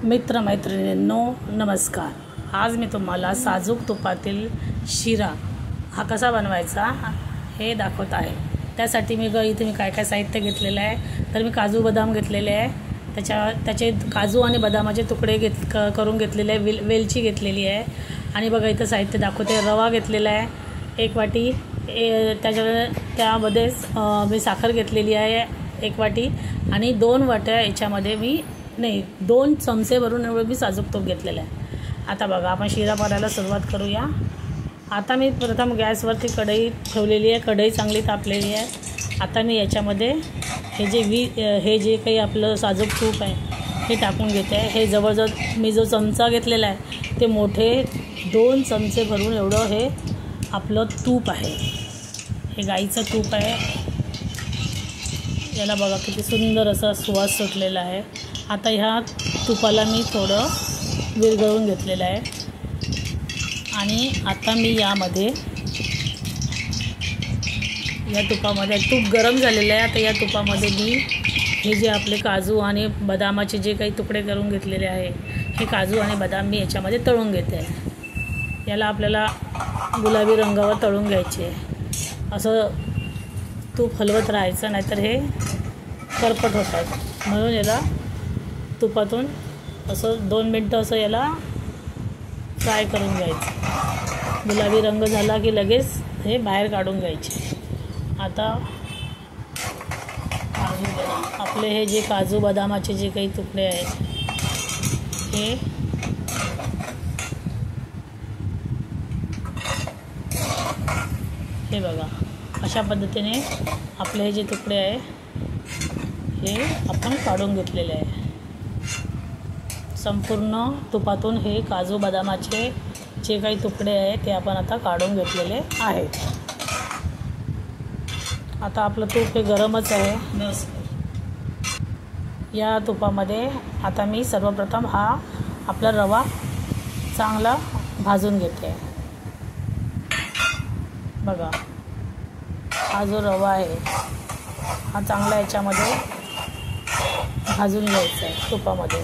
मित्रमैत्रिणींनो नमस्कार। आज मी तुम्हाला साजूक तुपातील शिरा हा कसा बनवायचा हे दाखवत आहे। त्यासाठी इथे मी काय साहित्य घेतलेलं आहे तर मी काजू बदाम घेतलेले आहे, त्याचे काजू आणि बदामाचे तुकडे करून घेतलेले आहे, वेलची घेतलेली आहे आणि बघा इथं साहित्य दाखवते। रवा घेतलेला आहे 1 वाटी, त्यामध्येच मी साखर घेतलेली आहे 1 वाटी आणि 2 वाट्या याच्यामध्ये 2 चमचे भरून एवढं मी साजूक तूप घेतलेलं आहे। आता बघा आपण शिरा करायला सुरुवात करूया। आता मी प्रथम गॅसवरती कढई ठेवलेली आहे, कढई चांगली तापलेली आहे। आता मी याच्यामध्ये हे जे काही आपलं साजूक तूप आहे हे टाकून घेते आहे। हे जवळजवळ मी जो चमचा घेतलेला आहे ते मोठे 2 चमचे भरून एवढं हे आपलं तूप आहे, हे गाईचं तूप आहे। याला बघा किती सुंदर असा सुवास सुटलेला आहे। आता ह्या तुपाला मी थोडं विरघळून घेतलेलं आहे आणि आता मी या तुपामध्ये तूप गरम झालेलं आहे। आता या तुपामध्ये मी हे जे आपले काजू आणि बदामाचे जे काही तुकडे करून घेतलेले आहे हे काजू आणि बदाम मी याच्यामध्ये तळून घेते आहे। याला आपल्याला गुलाबी रंगावर तळून घ्यायचे आहे। असं तूप हलवत राहायचं, नाहीतर हे करपट होतात, म्हणून याला तुपातून असं 2 मिनटं असं याला फ्राय करून घ्यायचं। गुलाबी रंग झाला की लगेच हे बाहेर काढून घ्यायचे। आता आपले हे जे काजू बदामाचे जे काही तुकडे आहेत हे बघा अशा पद्धतीने आपले हे जे तुकडे आहे हे आपण काढून घेतलेले आहे। संपूर्ण तुपातून हे काजू बदामाचे जे काही तुकडे आहेत ते आपण आता काढून घेतलेले आहेत। आता आपलं तूप हे गरमच आहे। या तुपामध्ये आता मी सर्वप्रथम हा आपला रवा चांगला भाजून घेते। बघा हा जो रवा आहे हा चांगला याच्यामध्ये भाजून घ्यायचा आहे तुपामध्ये।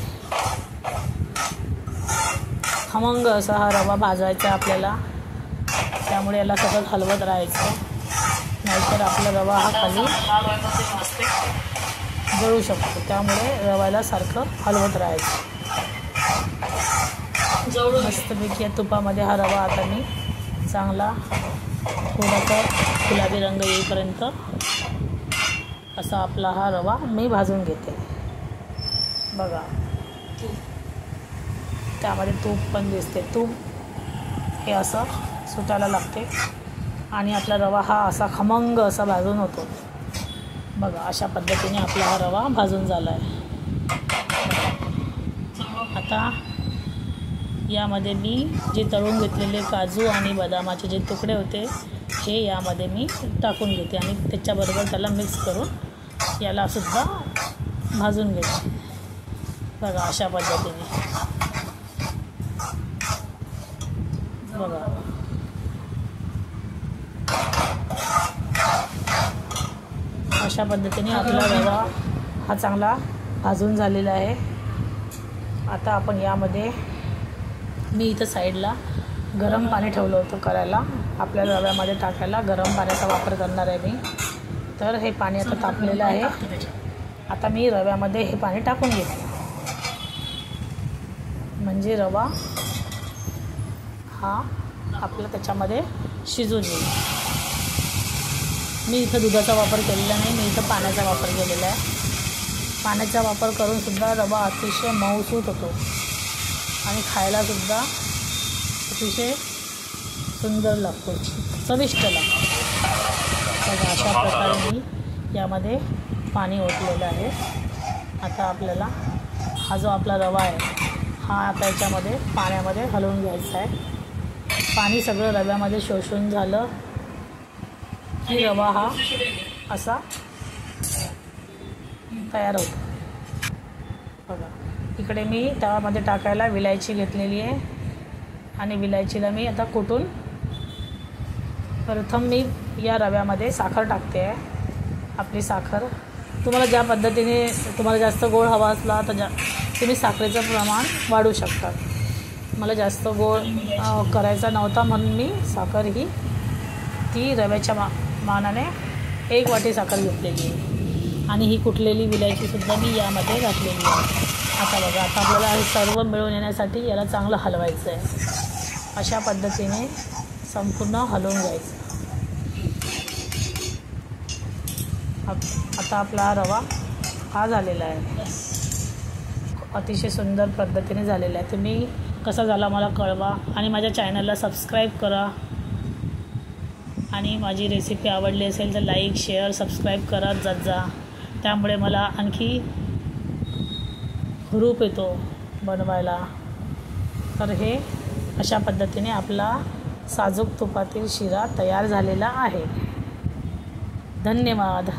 खमंग असा हा रवा भाजायचा आपल्याला, त्यामुळे याला सतत हलवत राहायचं, नाहीतर आपला रवा हा खाली जळू शकतो। त्यामुळे रव्याला सारखं हलवत राहायचं। मस्तपैकी या तुपामध्ये हा रवा आता मी चांगला थोडासा गुलाबी रंग येईपर्यंत असा आपला हा रवा मी भाजून घेते। बघा त्यामध्ये तूप पण दिसते, तूप हे असं सुटायला लागते आणि आपला रवा हा असा खमंग असा भाजून होतो। बघा अशा पद्धतीने आपला हा रवा भाजून झाला आहे। आता यामध्ये मी जे तळून घेतलेले काजू आणि बदामाचे जे तुकडे होते हे यामध्ये मी टाकून घेते आणि त्याच्याबरोबर त्याला मिक्स करून याला सुद्धा भाजून घेते। बघा अशा पद्धतीने बघा अशा पद्धतीने आपला रवा हा चांगला भाजून झालेला आहे। आता आपण यामध्ये मी इथं साईडला गरम पाणी ठेवलं होतं करायला, आपल्या रव्यामध्ये टाकायला गरम पाण्याचा वापर करणार आहे मी। तर हे पाणी आता तापलेलं आहे। आता मी रव्यामध्ये हे पाणी टाकून घेते, म्हणजे रवा हा आपला त्याच्यामध्ये शिजून येईल। मी इथं दुधाचा वापर केलेला नाही, मी इथं पाण्याचा वापर केलेला आहे। पाण्याचा वापर करून सुद्धा रवा अतिशय मऊसूत होतो आणि खायलासुद्धा अतिशय सुंदर लागतो, चविष्ट लागतो। बघा अशा प्रकारे मी यामध्ये पाणी ओतलेलं आहे। आता आपल्याला हा जो आपला रवा आहे हा आता याच्यामध्ये पाण्यामध्ये हलवून घ्यायचा आहे। पाणी सगळं रव्यामध्ये शोषून झालं की रवा हा असा तयार होतो। बघा इकडे मी त्यामध्ये टाकायला विलायची घेतलेली आहे आणि विलायचीला मी आता कुटून प्रथम मी या रव्यामध्ये साखर टाकते आहे। आपली साखर तुम्हाला ज्या पद्धतीने, तुम्हाला जास्त गोड हवा असला तर तुम्ही साखरेचं प्रमाण वाढवू शकता. मला जास्त गोड करायचा नव्हता म्हणून मी साखर ती रव्याच्या मानाने 1 वाटी साखर घेतलेली आहे आणि ही कुटलेली विलायचीसुद्धा मी यामध्ये घातलेली आहे. आता बघा, आता आपल्याला हे सर्व मिळून येण्यासाठी याला चांगलं हलवायचं आहे. अशा पद्धतीने संपूर्ण हलवून घ्यायचं. आता आपला रवा हा झालेला आहे, अतिशय सुंदर पद्धतीने झालेला आहे. तुम्ही कसा झाला मला कळवा आणि माझ्या चॅनलला सबस्क्राईब करा आणि माझी रेसिपी आवडली असेल तर लाईक, शेअर, सबस्क्राईब करत जात जा. त्यामुळे मला आणखी हुरूप येतो बनवायला. तर हे अशा पद्धतीने आपला साजूक तुपातील शिरा तयार झालेला आहे. धन्यवाद.